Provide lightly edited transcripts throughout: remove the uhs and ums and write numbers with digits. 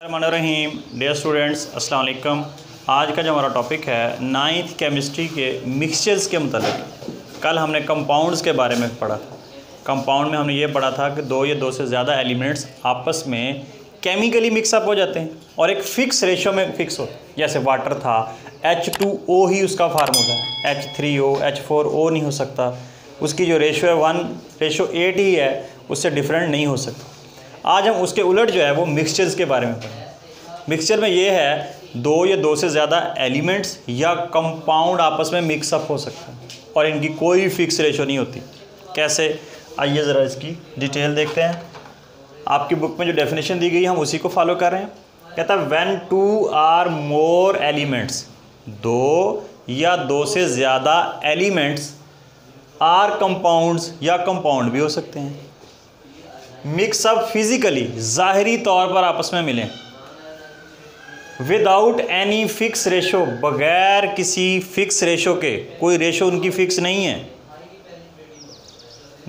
रहीम dear students, अस्सलाम वालेकुम। आज का जो हमारा टॉपिक है 9th केमिस्ट्री के मिक्सचर्स के मतलब। कल हमने कंपाउंड्स के बारे में पढ़ा था। कंपाउंड में हमने ये पढ़ा था कि दो या दो से ज़्यादा एलिमेंट्स आपस में केमिकली मिक्सअप हो जाते हैं और एक फ़िक्स रेशो में फिक्स होते हैं। जैसे वाटर था, H2O ही उसका फार्मूला है, H3O H4O नहीं हो सकता। उसकी जो रेशो है 1:8 ही है, उससे डिफरेंट नहीं हो सकता। आज हम उसके उलट जो है वो मिक्सचर्स के बारे में पढ़ेंगे। मिक्सचर में ये है दो या दो से ज़्यादा एलिमेंट्स या कंपाउंड आपस में मिक्सअप हो सकते हैं और इनकी कोई फिक्स रेशो नहीं होती। कैसे, आइए ज़रा इसकी डिटेल देखते हैं। आपकी बुक में जो डेफिनेशन दी गई हम उसी को फॉलो कर रहे हैं। कहता है when two or more elements, दो या दो से ज़्यादा एलिमेंट्स आर कंपाउंड्स या कंपाउंड भी हो सकते हैं, मिक्सअप फिजिकली ज़ाहरी तौर पर आपस में मिलें, विदाउट एनी फिक्स रेशो, बगैर किसी फिक्स रेशो के, कोई रेशो उनकी फिक्स नहीं है,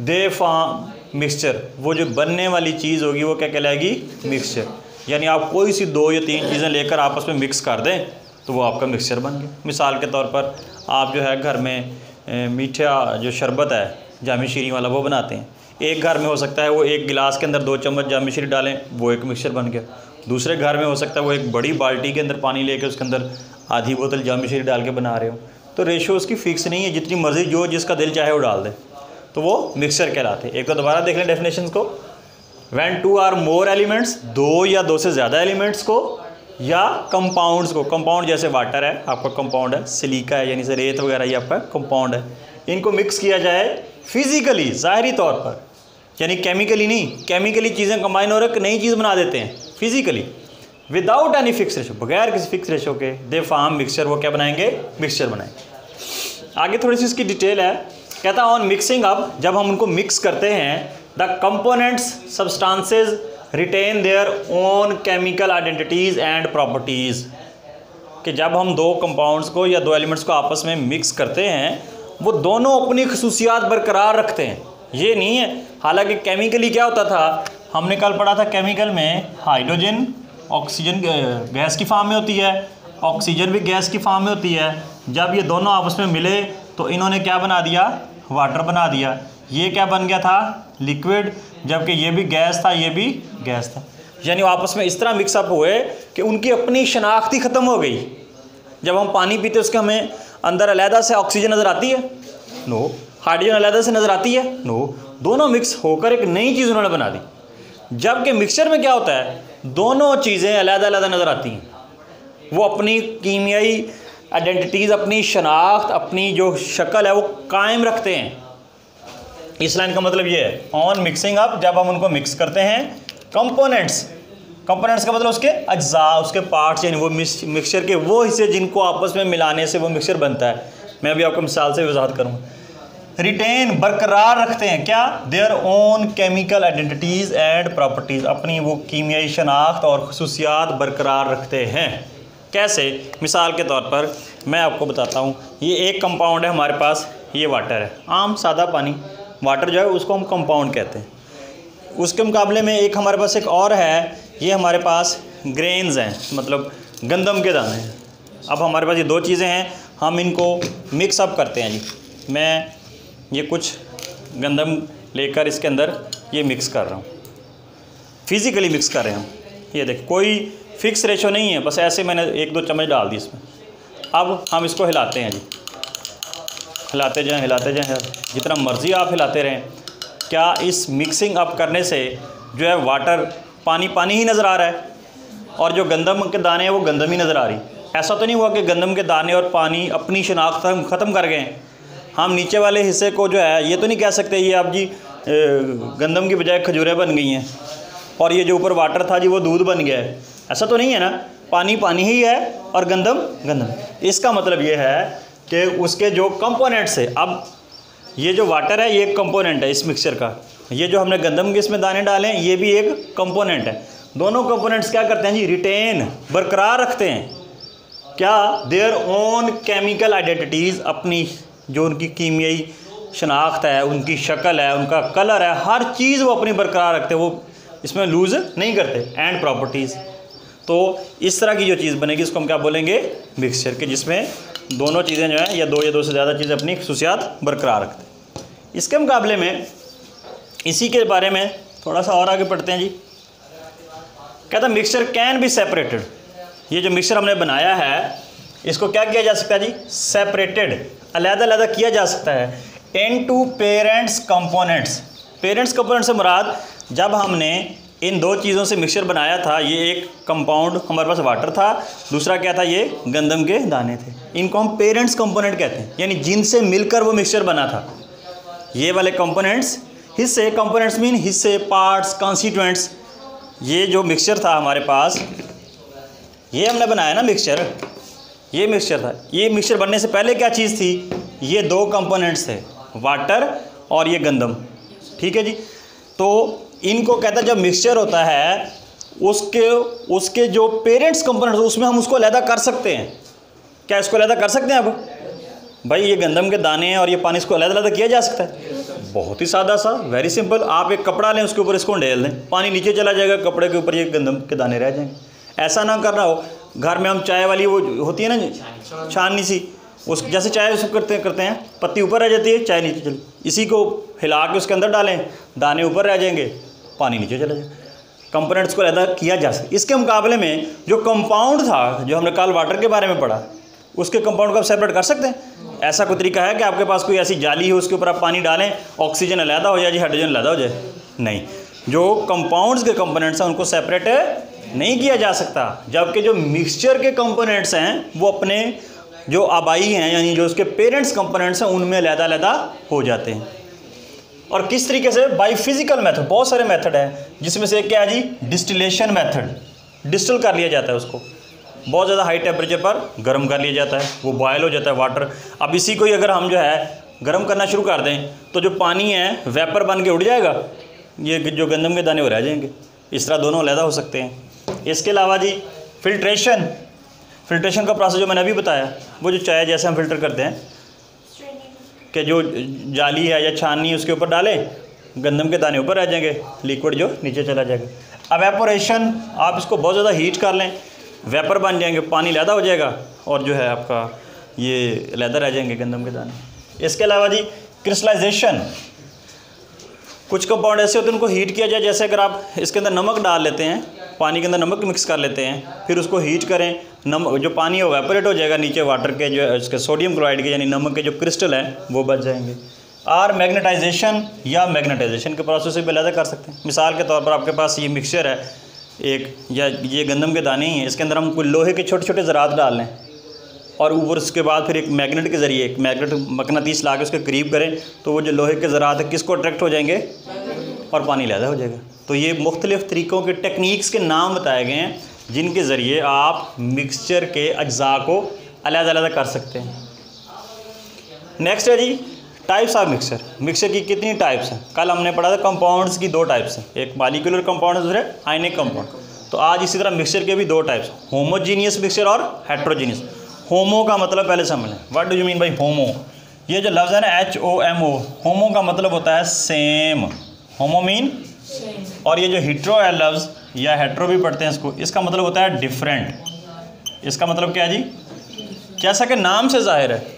दे फॉर्म मिक्सचर, वो जो बनने वाली चीज़ होगी वो क्या कहलाएगी? मिक्सचर। यानी आप कोई सी दो या तीन चीज़ें लेकर आपस में मिक्स कर दें तो वो आपका मिक्सचर बन गया। मिसाल के तौर पर आप जो है घर में मीठा जो शरबत है जामी शीरी वाला वो बनाते हैं। एक घर में हो सकता है वो एक गिलास के अंदर 2 चम्मच जामी शीरी डालें, वो एक मिक्सचर बन गया। दूसरे घर में हो सकता है वो एक बड़ी बाल्टी के अंदर पानी लेके उसके अंदर आधी बोतल जामी शीरी डाल के बना रहे हो। तो रेशो उसकी फ़िक्स नहीं है, जितनी मर्ज़ी जो जिसका दिल चाहे वो डाल दे, तो वो मिक्सचर कहलाते हैं। एक तो दोबारा देख लें डेफिनेशन को। When two or more elements, दो या दो से ज़्यादा एलिमेंट्स को या कंपाउंड्स को, कंपाउंड जैसे वाटर है आपका कंपाउंड है, सिलिका है यानी से रेत वगैरह ये आपका कंपाउंड है, इनको मिक्स किया जाए फिजिकली ज़ाहरी तौर पर, यानी केमिकली नहीं। केमिकली चीज़ें कंबाइन हो रही नई चीज़ बना देते हैं, physically without any fix ratio, बगैर किसी फिक्स रेशो के दे फॉर्म मिक्सचर, वो क्या बनाएंगे? मिक्सचर बनाएंगे। आगे थोड़ी सी इसकी डिटेल है। कहता है ऑन मिक्सिंग अप, जब हम उनको मिक्स करते हैं, the components substances retain their own chemical identities and properties, कि जब हम दो कंपाउंड्स को या दो एलिमेंट्स को आपस में मिक्स करते हैं वो दोनों अपनी खसूसियात बरकरार रखते हैं। ये नहीं है, हालांकि केमिकली क्या होता था, हमने कल पढ़ा था केमिकल में हाइड्रोजन ऑक्सीजन गैस की फॉर्म में होती है, ऑक्सीजन भी गैस की फॉर्म में होती है। जब ये दोनों आपस में मिले तो इन्होंने क्या बना दिया? वाटर बना दिया। ये क्या बन गया था? लिक्विड। जबकि ये भी गैस था, ये भी गैस था। यानी आपस में इस तरह मिक्सअप हुए कि उनकी अपनी शनाख्त ही ख़त्म हो गई। जब हम पानी पीते उसके हमें अंदर अलहदा से ऑक्सीजन नज़र आती है? नो। हाइड्रोजन अलहदा से नज़र आती है? नो। दोनों मिक्स होकर एक नई चीज़ उन्होंने बना दी। जबकि मिक्सचर में क्या होता है, दोनों चीज़ें अलग-अलग नज़र आती हैं, वो अपनी कीमियाई आइडेंटिटीज़, अपनी शनाख्त, अपनी जो शक्ल है वो कायम रखते हैं। इस लाइन का मतलब ये है ऑन मिक्सिंग अप, जब हम उनको मिक्स करते हैं, कंपोनेंट्स, कंपोनेंट्स का मतलब उसके अज्जा, उसके पार्ट्स, यानी वो मिक्सचर के वो हिस्से जिनको आपस में मिलाने से वो मिक्सचर बनता है। मैं अभी आपको मिसाल से वजाहत करूँगा। रिटेन बरकरार रखते हैं क्या? There own chemical identities and properties, अपनी वो कीमियाई शनाख्त और खसूसियात बरकरार रखते हैं। कैसे? मिसाल के तौर पर मैं आपको बताता हूँ। ये एक कंपाउंड है हमारे पास, ये वाटर है, आम सादा पानी। वाटर जो है उसको हम कंपाउंड कहते हैं। उसके मुकाबले में एक हमारे पास एक और है, ये हमारे पास ग्रेन्स हैं, मतलब गंदम के दाने हैं। अब हमारे पास ये दो चीज़ें हैं, हम इनको मिक्सअप करते हैं जी। मैं ये कुछ गंदम लेकर इसके अंदर ये मिक्स कर रहा हूँ, फिज़िकली मिक्स कर रहे हैं हम। ये देख, कोई फ़िक्स रेशो नहीं है, बस ऐसे मैंने 1-2 चम्मच डाल दी इसमें। अब हम इसको हिलाते हैं जी, हिलाते जाएं, जितना मर्ज़ी आप हिलाते रहें। क्या इस मिक्सिंग अप करने से जो है वाटर पानी पानी ही नज़र आ रहा है और जो गंदम के दाने हैं वो गंदम ही नज़र आ रही? ऐसा तो नहीं हुआ कि गंदम के दाने और पानी अपनी शनाख्त ख़त्म कर गए। हम नीचे वाले हिस्से को जो है ये तो नहीं कह सकते ये आप जी गंदम की बजाय खजूरें बन गई हैं और ये जो ऊपर वाटर था जी वो दूध बन गया है। ऐसा तो नहीं है ना, पानी पानी ही है और गंदम गंदम। इसका मतलब ये है कि उसके जो कंपोनेंट्स है, अब ये जो वाटर है ये एक कंपोनेंट है इस मिक्सचर का, ये जो हमने गंदम के इसमें दाने डाले हैं ये भी एक कंपोनेंट है। दोनों कंपोनेंट्स क्या करते हैं जी? रिटेन, बरकरार रखते हैं क्या? देयर ओन केमिकल आइडेंटिटीज़, अपनी जो उनकी कीमियाई शनाख्त है, उनकी शक्ल है, उनका कलर है, हर चीज़ वो अपनी बरकरार रखते हैं, वो इसमें लूज़ नहीं करते। एंड प्रॉपर्टीज़, तो इस तरह की जो चीज़ बनेगी इसको हम क्या बोलेंगे, मिक्सचर के, जिसमें दोनों चीज़ें जो हैं या दो से ज़्यादा चीज़ें अपनी खसूसियात बरकरार रखते हैं। इसके मुकाबले में इसी के बारे में थोड़ा सा और आगे पढ़ते हैं जी। कहता है मिक्सचर कैन बी सेपरेटेड, ये जो मिक्सचर हमने बनाया है इसको क्या किया जा सकता है जी, सेपरेटेड, अलग-अलग किया जा सकता है, into parents components. Parents component से मुराद जब हमने इन दो चीज़ों से मिक्सचर बनाया था, ये एक कंपाउंड हमारे पास वाटर था, दूसरा क्या था, ये गंदम के दाने थे, इनको हम पेरेंट्स कंपोनेंट कहते हैं, यानी जिनसे मिलकर वो मिक्सचर बना था। ये वाले कंपोनेंट्स, हिस्से, कंपोनेंट्स मीन हिस्से, पार्ट्स, कॉन्स्टिट्यूएंट्स। ये जो मिक्सचर था हमारे पास, ये हमने बनाया ना मिक्सचर, ये मिक्सचर था। ये मिक्सचर बनने से पहले क्या चीज़ थी, ये दो कंपोनेंट्स थे, वाटर और ये गंदम, ठीक है जी। तो इनको कहता है जब मिक्सचर होता है उसके जो पेरेंट्स कंपोनेंट्स उसमें हम उसको अलग कर सकते हैं। क्या इसको अलग कर सकते हैं? अब भाई ये गंदम के दाने हैं और ये पानी, इसको अलग किया जा सकता है? बहुत ही सादा सा, वेरी सिंपल। आप एक कपड़ा लें, उसके ऊपर इसको डेल दें, पानी नीचे चला जाएगा, कपड़े के ऊपर ये गंदम के दाने रह जाएंगे। ऐसा ना करना हो, घर में हम चाय वाली वो होती है ना छाननी सी, उस जैसे चाय उसको करते हैं, पत्ती ऊपर रह जाती है, चाय नीचे चली, इसी को हिला के उसके अंदर डालें, दाने ऊपर रह जाएंगे, पानी नीचे चला जाएगा। कंपोनेंट्स को अलग किया जा सकता है। इसके मुकाबले में जो कंपाउंड था, जो हमने कल वाटर के बारे में पढ़ा, उसके कंपाउंड को आप सेपरेट कर सकते हैं। ऐसा कोई तरीका है कि आपके पास कोई ऐसी जाली हो, उसके ऊपर आप पानी डालें, ऑक्सीजन अलग हो जाए जी, हाइड्रोजन अलग हो जाए? नहीं। जो कंपाउंड्स के कंपोनेंट्स हैं उनको सेपरेट नहीं किया जा सकता, जबकि जो मिक्सचर के कंपोनेंट्स हैं वो अपने जो आबाई हैं, यानी जो उसके पेरेंट्स कंपोनेंट्स हैं, उनमें अलग हो जाते हैं। और किस तरीके से? Bye physical method. बहुत सारे मेथड हैं, जिसमें से क्या है जी, डिस्टिलेशन मेथड। डिस्टिल कर लिया जाता है उसको, बहुत ज़्यादा हाई टेम्परेचर पर गर्म कर लिया जाता है, वो बॉयल हो जाता है वाटर। अब इसी को ही अगर हम जो है गर्म करना शुरू कर दें तो जो पानी है वेपर बन के उड़ जाएगा, ये जो गंदम के दाने वो रह जाएंगे। इस तरह दोनों अलग हो सकते हैं। इसके अलावा जी फिल्ट्रेशन का प्रोसेस जो मैंने अभी बताया, वो जो चाय जैसे हम फिल्टर करते हैं कि जो जाली है या छाननी है उसके ऊपर डालें, गंदम के दाने ऊपर रह जाएंगे, लिक्विड जो नीचे चला जाएगा। एवेपोरेशन, आप इसको बहुत ज़्यादा हीट कर लें, वेपर बन जाएंगे, पानी लैदा हो जाएगा और जो है आपका ये लैदा रह जाएंगे गंदम के दाने। इसके अलावा जी क्रिस्टलाइजेशन, कुछ कंपाउंड ऐसे होते हैं उनको हीट किया जाए, जैसे अगर आप इसके अंदर नमक डाल लेते हैं, पानी के अंदर नमक मिक्स कर लेते हैं, फिर उसको हीट करें, नमक जो पानी है वेपोरेट हो जाएगा, नीचे वाटर के जो इसके सोडियम क्लोराइड के यानी नमक के जो क्रिस्टल हैं वो बच जाएंगे। और मैग्नेटाइजेशन या मैग्नेटाइजेशन के प्रोसेस से भी अलग कर सकते हैं। मिसाल के तौर पर आपके पास ये मिक्सचर है एक, या ये गंदम के दाने ही हैं, इसके अंदर हम कोई लोहे के छोटे छोटे ज़रात डाल लें और ऊपर उसके बाद फिर एक मैग्नेट के ज़रिए एक मैग्नेट मकनातीस ला के उसके करीब करें, तो वो जो लोहे के ज़रात है किसको अट्रैक्ट हो जाएंगे और पानी लैदा हो जाएगा। तो ये मुख्तलिफ़ तरीक़ों के टेक्निक्स के नाम बताए गए हैं जिनके ज़रिए आप मिक्सचर के अज्जा को अलग कर सकते हैं। नेक्स्ट है जी टाइप्स ऑफ मिक्सचर। मिक्सचर की कितनी टाइप्स हैं? कल हमने पढ़ा था कंपाउंड्स की 2 टाइप्स हैं, एक मॉलिक्यूलर कंपाउंड है, दूसरे आयनिक कंपाउंड। तो आज इसी तरह मिक्सचर के भी 2 टाइप्स, होमोजीनियस मिक्सचर और हेट्रोजीनियस। होमो का मतलब पहले समझ लें, what do you mean by homo? ये जो लफ्ज़ है ना HOMO, होमो का मतलब होता है सेम, होमो मीन। और ये जो हिट्रो है लफ्ज़, या हेट्रो भी पढ़ते हैं इसको, इसका मतलब होता है डिफरेंट। इसका मतलब क्या है जी? जैसा कि नाम से जाहिर है,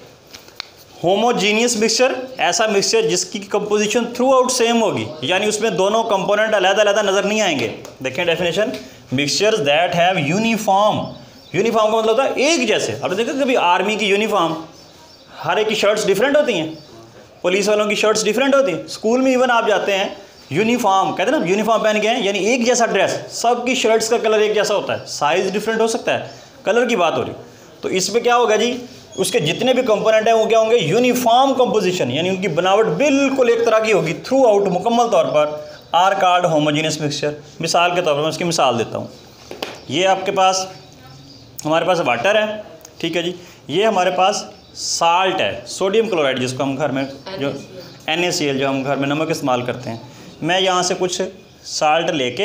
होमोजीनियस मिक्सचर ऐसा मिक्सचर जिसकी कंपोजिशन थ्रू आउट सेम होगी, यानी उसमें दोनों कंपोनेंट अलग नज़र नहीं आएंगे। देखें definition, mixtures that have uniform. Uniform का मतलब होता है एक जैसे। आपने देखा कभी आर्मी की यूनिफॉर्म, हर एक की शर्ट्स डिफरेंट होती हैं, पुलिस वालों की शर्ट्स डिफरेंट होती हैं, स्कूल में इवन आप जाते हैं यूनिफॉर्म कहते हैं ना, यूनिफॉर्म पहन के हैं, यानी एक जैसा ड्रेस, सबकी शर्ट्स का कलर एक जैसा होता है, साइज़ डिफरेंट हो सकता है, कलर की बात हो रही। तो इसमें क्या होगा जी, उसके जितने भी कंपोनेंट हैं वो क्या होंगे? यूनिफॉर्म कंपोजिशन, यानी उनकी बनावट बिल्कुल एक तरह की होगी थ्रू आउट, मुकम्मल तौर पर। Are called homogeneous mixture. मिसाल के तौर पर मैं इसकी मिसाल देता हूँ। ये आपके पास, हमारे पास वाटर है, ठीक है जी, ये हमारे पास साल्ट है, सोडियम क्लोराइड, जिसको हम घर में जो NaCl जो हम घर में नमक इस्तेमाल करते हैं। मैं यहाँ से कुछ साल्ट लेके,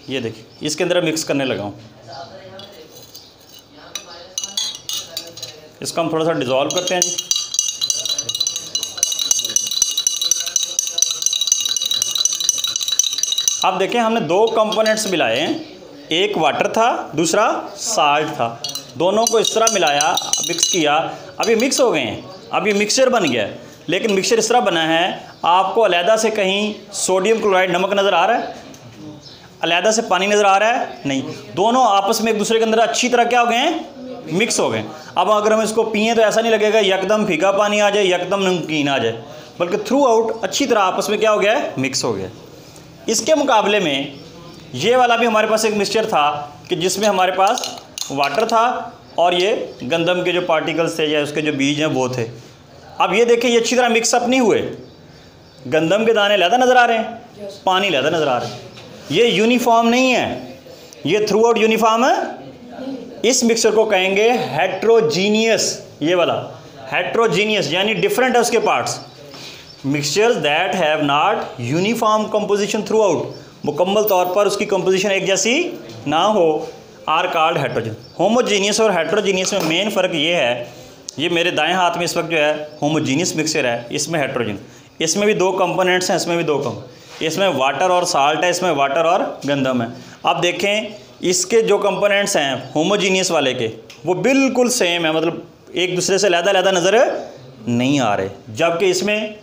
ये देखिए, इसके अंदर मिक्स करने लगा हूँ। इसको हम थोड़ा सा डिज़ोल्व करते हैं जी। अब देखें, हमने 2 कंपोनेंट्स मिलाए हैं, एक वाटर था, दूसरा साल्ट था, दोनों को इस तरह मिलाया, मिक्स किया, अब ये मिक्स हो गए हैं, अब ये मिक्सचर बन गया है। लेकिन मिक्सचर इस तरह बना है, आपको अलहदा से कहीं सोडियम क्लोराइड नमक नज़र आ रहा है, अलहदा से पानी नज़र आ रहा है, नहीं, दोनों आपस में एक दूसरे के अंदर अच्छी तरह क्या हो गए हैं, मिक्स हो गए। अब अगर हम इसको पिए तो ऐसा नहीं लगेगा यकदम फीका पानी आ जाए, यकदम नमकीन आ जाए, बल्कि थ्रू आउट अच्छी तरह आपस में क्या हो गया है, मिक्स हो गया। इसके मुकाबले में ये वाला भी हमारे पास एक मिक्सचर था कि जिसमें हमारे पास वाटर था और ये गंदम के जो पार्टिकल्स थे या उसके जो बीज हैं वो थे। अब ये देखें, ये अच्छी तरह मिक्सअप नहीं हुए, गंदम के दाने लहदा नज़र आ रहे हैं, पानी लहदा नज़र आ रहा है, ये यूनिफॉर्म नहीं है, ये थ्रू आउट यूनिफॉर्म है। इस मिक्सचर को कहेंगे हेट्रोजीनियस, ये वाला हेट्रोजीनियस यानी डिफरेंट है उसके parts. Mixtures that have not uniform composition through out, मुकम्मल तौर पर उसकी कंपोजिशन एक जैसी ना हो, आर कॉल्ड हेट्रोजीनियस। होमोजीनियस और हेट्रोजीनियस में मेन फ़र्क ये है, ये मेरे दाएं हाथ में इस वक्त जो है होमोजीनियस मिक्सचर है, इसमें हेट्रोजीनियस, इसमें भी दो कंपोनेंट्स हैं, इसमें भी दो इसमें वाटर और साल्ट है, इसमें वाटर और गंदम है। अब देखें इसके जो कंपोनेंट्स हैं होमोजीनियस वाले के वो बिल्कुल सेम है, मतलब एक दूसरे से अलग-अलग नज़र नहीं आ रहे, जबकि इसमें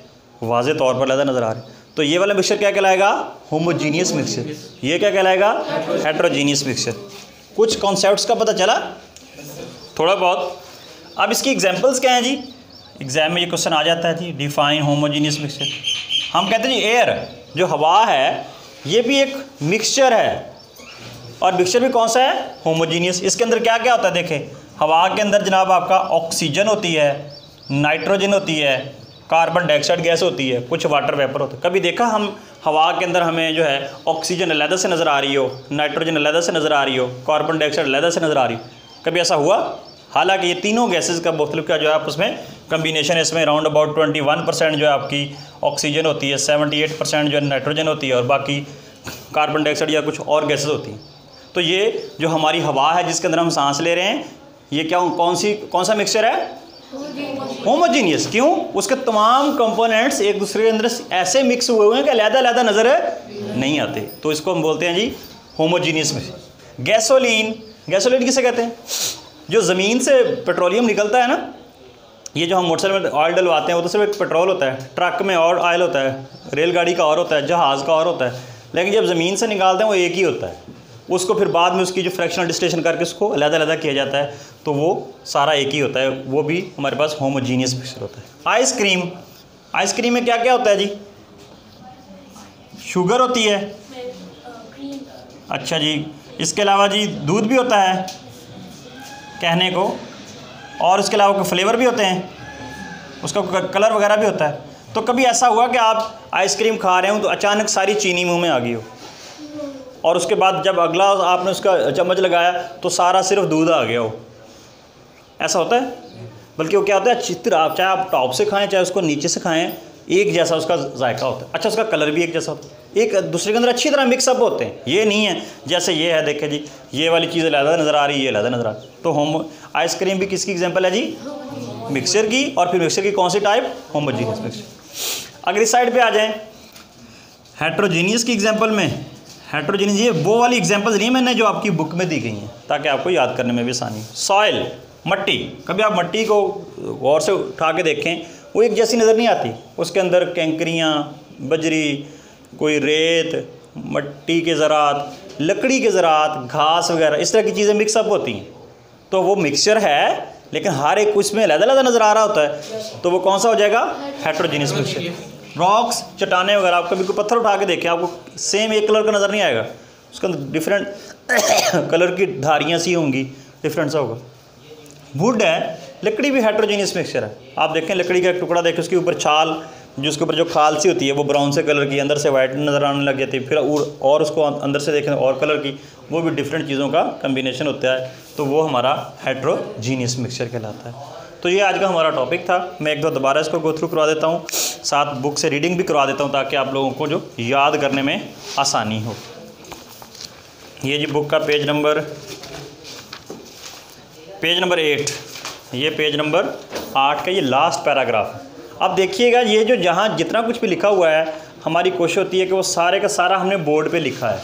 वाज़े तौर पर अलग नज़र आ रहे। तो ये वाला मिक्सचर क्या कहलाएगा, होमोजीनियस मिक्सचर, ये क्या कहलाएगा, हेट्रोजीनियस मिक्सचर। कुछ कॉन्सेप्ट्स का पता चला थोड़ा बहुत। अब इसकी एग्जांपल्स क्या हैं जी, एग्जाम में ये क्वेश्चन आ जाता है जी, डिफाइन होमोजीनियस मिक्सचर। हम कहते हैं जी एयर, जो हवा है ये भी एक मिक्सचर है, और मिक्सचर भी कौन सा है, होमोजीनियस। इसके अंदर क्या क्या होता है, देखें हवा के अंदर जनाब आपका ऑक्सीजन होती है, नाइट्रोजन होती है, कार्बन डाइऑक्साइड गैस होती है, कुछ वाटर वेपर होता है। कभी देखा हम हवा के अंदर हमें जो है ऑक्सीजन अलहदा से नज़र आ रही हो, नाइट्रोजन अलहदा से नज़र आ रही हो, कार्बन डाइऑक्साइड अलहदा से नज़र आ रही हो, कभी ऐसा हुआ? हालांकि ये तीनों गैसेस का मुख्तलिफ का जो है आपस में कम्बिनेशन है, इसमें अराउंड अबाउट 21% जो है आपकी ऑक्सीजन होती है, 78% जो है नाइट्रोजन होती है, और बाकी कार्बन डाइऑक्साइड या कुछ और गैसेस होती हैं। तो ये जो हमारी हवा है जिसके अंदर हम सांस ले रहे हैं, ये क्या कौन सा मिक्सचर है, होमोजीनियस। क्यों? उसके तमाम कंपोनेंट्स एक दूसरे के अंदर ऐसे मिक्स हुए हैं कि अलग-अलग नज़र नहीं आते, तो इसको हम बोलते हैं जी होमोजीनियस मिक्सचर। गैसोलीन किसे कहते हैं? जो ज़मीन से पेट्रोलियम निकलता है ना, ये जो हम मोटरसाइकिल में ऑयल डलवाते हैं वो तो सिर्फ एक पेट्रोल होता है, ट्रक में और ऑयल होता है, रेलगाड़ी का और होता है, जहाज़ का और होता है, लेकिन जब ज़मीन से निकालते हैं वो एक ही होता है। उसको फिर बाद में उसकी जो फ्रैक्शनल डिस्टिलेशन करके उसको अलग-अलग किया जाता है, तो वो सारा एक ही होता है, वो भी हमारे पास होमोजीनियस मिक्सचर होता है। आइसक्रीम में क्या क्या होता है जी? शुगर होती है, अच्छा जी, इसके अलावा जी दूध भी होता है कहने को, और इसके अलावा कोई फ्लेवर भी होते हैं, उसका कलर वगैरह भी होता है। तो कभी ऐसा हुआ कि आप आइसक्रीम खा रहे हो तो अचानक सारी चीनी मुंह में आ गई हो, और उसके बाद जब अगला आपने उसका चम्मच लगाया तो सारा सिर्फ दूध आ गया हो? ऐसा होता है? बल्कि वो क्या होता है, चित्र आप चाहे आप टॉप से खाएं चाहे उसको नीचे से खाएं, एक जैसा उसका जायका होता है। अच्छा, उसका कलर भी एक जैसा होता है, एक दूसरे के अंदर अच्छी तरह मिक्सअप होते हैं। ये नहीं है जैसे ये है, देखें जी ये वाली चीज़ अलग नज़र आ रही है, ये अलग नज़र आ रही है। तो आइसक्रीम भी किसकी एग्जाम्पल है जी? मिक्सचर की। और फिर मिक्सचर की कौन सी टाइप? Homogeneous mixture. अगर इस साइड पर आ जाएँ हेट्रोजीनियस की एग्जाम्पल में, हेट्रोजीनियस ये वो वाली एग्जांपल्स नहीं है मैंने जो आपकी बुक में दी गई हैं, ताकि आपको याद करने में भी आसानी। सॉइल, मट्टी, कभी आप मट्टी को गौर से उठा के देखें, वो एक जैसी नज़र नहीं आती, उसके अंदर कैंकरियाँ, बजरी, कोई रेत, मट्टी के ज़रात, लकड़ी के ज़रात, घास वगैरह, इस तरह की चीज़ें मिक्सअप होती हैं। तो वो मिक्सचर है, लेकिन हर एक उसमें अलग-अलग नज़र आ रहा होता है, तो वो कौन सा हो जाएगा? Heterogeneous mixture. रॉक्स, चट्टानें वगैरह, आप कभी कोई पत्थर उठा के देखें, आपको सेम एक कलर का नज़र नहीं आएगा, उसके अंदर डिफरेंट कलर की धारियाँ सी होंगी, डिफरेंट सा होगा। वुड है, लकड़ी भी हेट्रोजीनियस मिक्सचर है। आप देखें लकड़ी का एक टुकड़ा देखें, उसके ऊपर छाल, जिसके ऊपर जो खाल सी होती है वो ब्राउन से कलर की, अंदर से वाइट नज़र आने लग जाती है, फिर और उसको अंदर से देखें और कलर की, वो भी डिफरेंट चीज़ों का कम्बिनेशन होता है, तो वो हमारा हेट्रोजीनियस मिक्सचर कहलाता है। तो ये आज का हमारा टॉपिक था। मैं एक दो दोबारा इसको गो थ्रू करवा देता हूँ, साथ बुक से रीडिंग भी करवा देता हूँ, ताकि आप लोगों को जो याद करने में आसानी हो। ये जी बुक का पेज नंबर 8, ये पेज नंबर 8 का ये लास्ट पैराग्राफ है। अब देखिएगा, ये जो जहाँ जितना कुछ भी लिखा हुआ है, हमारी कोशिश होती है कि वो सारे का सारा हमने बोर्ड पे लिखा है।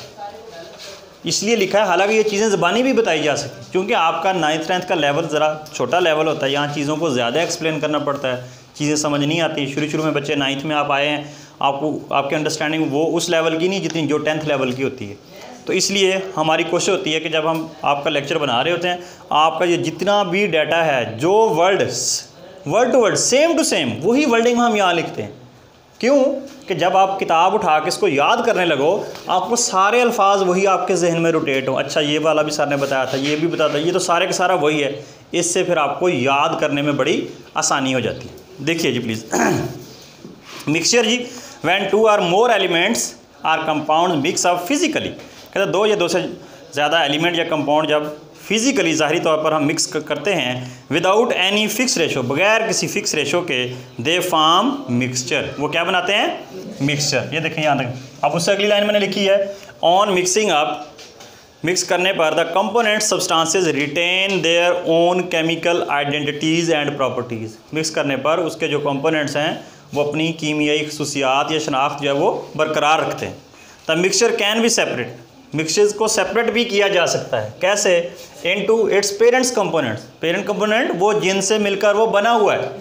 इसलिए लिखा है। हालांकि ये चीज़ें ज़बानी भी बताई जा सकती, क्योंकि आपका 9th 10th का लेवल ज़रा छोटा लेवल होता है, यहाँ चीज़ों को ज़्यादा एक्सप्लेन करना पड़ता है, चीज़ें समझ नहीं आती। शुरू में बच्चे 9th में आप आए हैं, आपको आपकी अंडरस्टैंडिंग वो उस लेवल की नहीं जितनी जो 10th लेवल की होती है। तो इसलिए हमारी कोशिश होती है कि जब हम आपका लेक्चर बना रहे होते हैं, आपका ये जितना भी डाटा है, जो word to word same to same वही वर्डिंग हम यहाँ लिखते हैं। क्यों कि जब आप किताब उठा के इसको याद करने लगो, आपको सारे अल्फाज वही आपके जहन में रोटेट हो। अच्छा ये वाला भी सर ने बताया था, ये भी बताया था, ये तो सारे का सारा वही है। इससे फिर आपको याद करने में बड़ी आसानी हो जाती है। देखिए जी प्लीज़ मिक्सचर जी, when 2 or more elements are compound mix up physically, कहते हैं 2 या 2 से ज़्यादा एलिमेंट या कंपाउंड जब फिजिकली ज़ाहरी तौर पर हम मिक्स करते हैं विदाउट एनी फिक्स रेशो, बगैर किसी फिक्स रेशो के, दे फॉर्म मिक्सचर, वो क्या बनाते हैं? मिक्सचर। ये देखें यहाँ तक। अब उससे अगली लाइन मैंने लिखी है, ऑन मिक्सिंग अप, मिक्स करने पर the component substances retain their own chemical identities and properties. Mix करने पर उसके जो कंपोनेंट्स हैं वो अपनी कीमियाई खसूसियात या शनाख्त जो है वो बरकरार रखते हैं। The mixture can B separate, mixtures को सेपरेट भी किया जा सकता है। कैसे? Into its parents components, parent component वो जिनसे मिलकर वो बना हुआ है।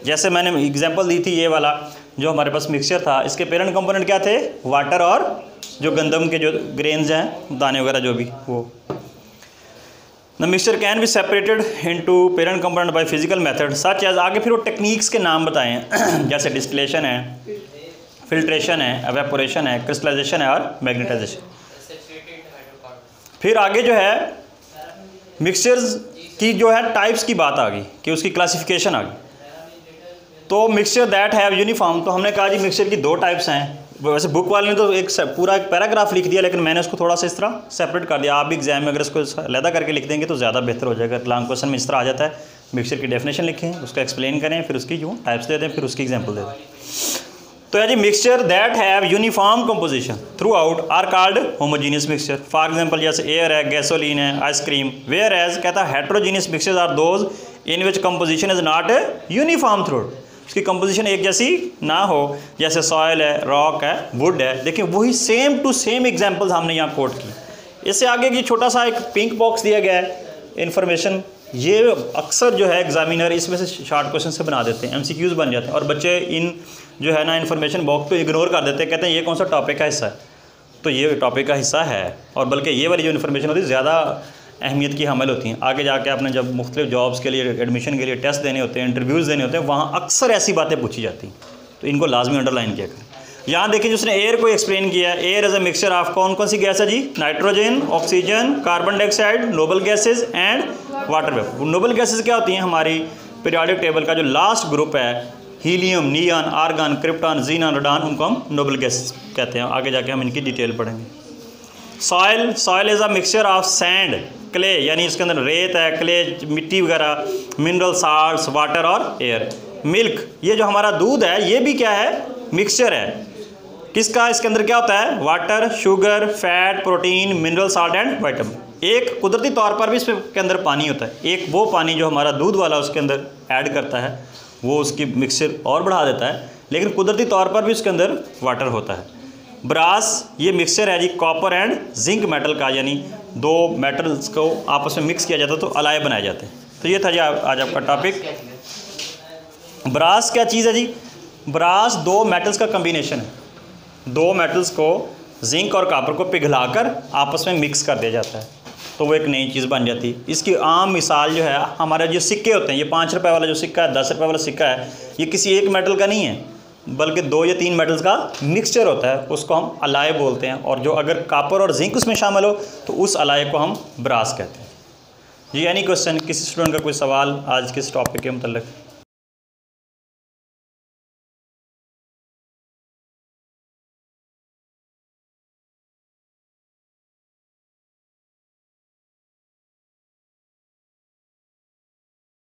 जैसे मैंने एग्जांपल दी थी, ये वाला जो हमारे पास मिक्सचर था, इसके पेरेंट कंपोनेंट क्या थे? वाटर और जो गंदम के जो ग्रेन्स हैं, दाने वगैरह जो भी, वो। The mixture can be separated into parent component by physical method such as, आगे फिर वो टेक्निक्स के नाम बताए हैं जैसे डिस्टिलेशन है, फिल्ट्रेशन है, एवेपोरेशन है, क्रिस्टलाइजेशन है और मैग्नेटाइजेशन। फिर आगे जो है मिक्सचर्स की जो है टाइप्स की बात आ गई कि उसकी क्लासिफिकेशन आ गई। तो मिक्सचर दैट हैव यूनिफॉर्म, तो हमने कहा जी मिक्सचर की 2 टाइप्स हैं। वैसे बुक वाले ने तो एक पूरा एक पैराग्राफ लिख दिया, लेकिन मैंने उसको थोड़ा सा इस तरह सेपरेट कर दिया। आप भी एग्जाम में अगर इसको अलहदा करके लिख देंगे तो ज़्यादा बेहतर हो जाएगा। लॉन्ग क्वेश्चन में इस तरह आ जाता है, मिक्सचर की डेफिनेशन लिखें, उसका एक्सप्लेन करें, फिर उसकी जो टाइप्स दे दें, फिर उसकी एग्जाम्पल दे दें। तो है जी mixture that have uniform composition throughout are called homogeneous mixture. For example जैसे एयर है, गैसोलीन है, आइसक्रीम। वेयर एज कहता है heterogeneous mixtures are those in which composition is not uniform through, उसकी कंपोजिशन एक जैसी ना हो, जैसे सॉयल है, रॉक है, वुड है। देखिए वही सेम टू सेम एग्जाम्पल्स हमने यहाँ कोट की। इससे आगे की छोटा सा एक पिंक बॉक्स दिया गया है इन्फॉर्मेशन, ये अक्सर जो है एग्जामिनर इसमें से शॉर्ट क्वेश्चन से बना देते हैं, MCQs बन जाते हैं, और बच्चे इन जो है ना इन्फॉर्मेशन बॉक्स को इग्नोर कर देते हैं, कहते हैं ये कौन सा टॉपिक का हिस्सा है। तो ये टॉपिक का हिस्सा है, और बल्कि ये वाली जो इन्फॉर्मेशन होती है ज़्यादा अहमियत की हामिल होती हैं। आगे जाके आपने जब मुख्तलिफ जॉब्स के लिए, एडमिशन के लिए टेस्ट देने होते हैं, इंटरव्यूज़ देने होते हैं, वहाँ अक्सर ऐसी बातें पूछी जाती हैं, तो इनको लाजमी अंडरलाइन किया करें। यहाँ देखिए जिसने एयर को एक्सप्लेन किया है, air as a mixture of कौन कौन सी गैस है जी? Nitrogen, oxygen, carbon dioxide, noble gases and water vapour. Noble gases क्या होती हैं? हमारी पीरियोडिक टेबल का जो लास्ट ग्रुप है, helium, neon, argon, krypton, xenon, radon, उनको हम नोबल गैसेज कहते हैं। आगे जाके हम इनकी डिटेल पढ़ेंगे। Soil, soil is a mixture of sand, clay, यानी इसके अंदर रेत है, क्ले, मिट्टी वगैरह, मिनरल साल्ट्स, वाटर और एयर। मिल्क, ये जो हमारा दूध है, ये भी क्या है? मिक्सचर है। किसका? इसके अंदर क्या होता है? Water, sugar, fat, protein, mineral salt and vitamin. एक कुदरती तौर पर भी इसके अंदर पानी होता है, एक वो पानी जो हमारा दूध वाला उसके अंदर ऐड करता है, वो उसकी मिक्सचर और बढ़ा देता है, लेकिन कुदरती तौर पर भी उसके अंदर वाटर होता है। ब्रास, ये मिक्सचर है जी कॉपर एंड जिंक मेटल का, यानी 2 मेटल्स को आपस में मिक्स किया जाता है तो अलाय बनाए जाते हैं। तो ये था जी आज आपका टॉपिक। ब्रास क्या चीज़ है जी? ब्रास 2 मेटल्स का कम्बिनेशन है। 2 मेटल्स को, जिंक और कॉपर को पिघलाकर आपस में मिक्स कर दिया जाता है, तो वो एक नई चीज़ बन जाती है। इसकी आम मिसाल जो है, हमारे जो सिक्के होते हैं, ये 5 रुपये वाला जो सिक्का है, 10 रुपये वाला सिक्का है, ये किसी एक मेटल का नहीं है, बल्कि 2 या 3 मेटल्स का मिक्सचर होता है, उसको हम अलाय बोलते हैं। और जो अगर कॉपर और जिंक उसमें शामिल हो तो उस अलाय को हम ब्रास कहते हैं। जी एनी क्वेश्चन, किसी स्टूडेंट का कोई सवाल आज के इस टॉपिक के मतलब?